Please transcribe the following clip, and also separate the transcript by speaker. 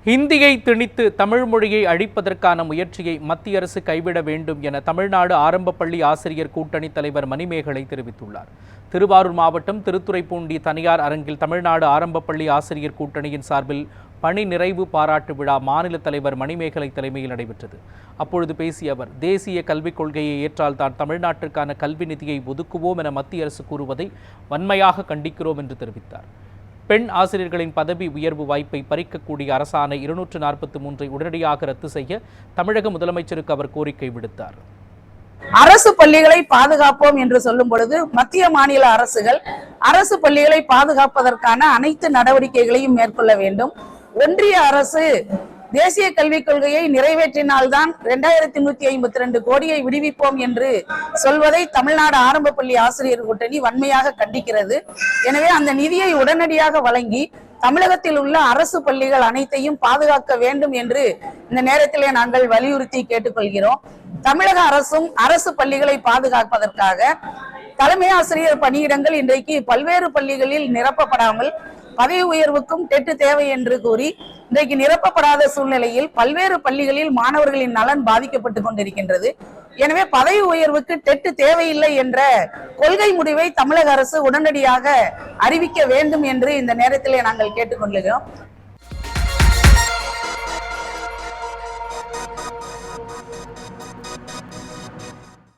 Speaker 1: ஹிந்தியை திணித்து தமிழ் மொழியை அழிப்பதற்கான முயற்சியை மத்திய அரசு கைவிட வேண்டும் என தமிழ்நாடு ஆரம்ப பள்ளி ஆசிரியர் கூட்டணி தலைவர் மணிமேகலை தெரிவித்துள்ளார். திருவாரூர் மாவட்டம் திருத்துறைப்பூண்டி தனியார் அரங்கில் தமிழ்நாடு ஆரம்ப பள்ளி ஆசிரியர் கூட்டணியின் சார்பில் பணி நிறைவு பாராட்டு விழா மாநில தலைவர் மணிமேகலை தலைமையில் நடைபெற்றது. அப்பொழுது பேசிய அவர், தேசிய கல்விக் கொள்கையை ஏற்றால் தான் தமிழ்நாட்டிற்கான கல்வி நிதியை ஒதுக்குவோம் என மத்திய அரசு கூறுவதை வன்மையாக கண்டிக்கிறோம் என்று தெரிவித்தார். பெண் ஆசிரியர்களின் பதவி உயர்வு வாய்ப்பை பறிக்கக்கூடிய அரசாணை 243 உடனடியாக ரத்து செய்ய தமிழக முதலமைச்சருக்கு அவர் கோரிக்கை விடுத்தார்.
Speaker 2: அரசு பள்ளிகளை பாதுகாப்போம் என்று சொல்லும் பொழுது மத்திய மாநில அரசுகள் அரசு பள்ளிகளை பாதுகாப்பதற்கான அனைத்து நடவடிக்கைகளையும் மேற்கொள்ள வேண்டும். ஒன்றிய அரசு தேசிய கல்விக் கொள்கையை நிறைவேற்றினால்தான் 2152 கோடியை விடுவிப்போம் என்று சொல்வதை தமிழ்நாடு ஆரம்ப பள்ளி ஆசிரியர் கூட்டணி வன்மையாக கண்டிக்கிறது. எனவே அந்த நிதியை உடனடியாக வழங்கி தமிழகத்தில் உள்ள அரசு பள்ளிகள் அனைத்தையும் பாதுகாக்க வேண்டும் என்று இந்த நேரத்திலே நாங்கள் வலியுறுத்தி கேட்டுக்கொள்கிறோம். தமிழக அரசும் அரசு பள்ளிகளை பாதுகாப்பதற்காக தலைமை ஆசிரியர் பணியிடங்கள் இன்றைக்கு பல்வேறு பள்ளிகளில் நிரப்பப்படாமல் பதவி உயர்வுக்கும் டெட் தேவை என்று கூறி இன்றைக்கு நிரப்பப்படாத சூழ்நிலையில் பல்வேறு பள்ளிகளில் மாணவர்களின் நலன் பாதிக்கப்பட்டு கொண்டிருக்கின்றது. எனவே பதவி உயர்வுக்கு டெட் தேவையில்லை என்ற கொள்கை முடிவை தமிழக அரசு உடனடியாக அறிவிக்க வேண்டும் என்று இந்த நேரத்திலே நாங்கள் கேட்டுக்கொள்கிறோம்.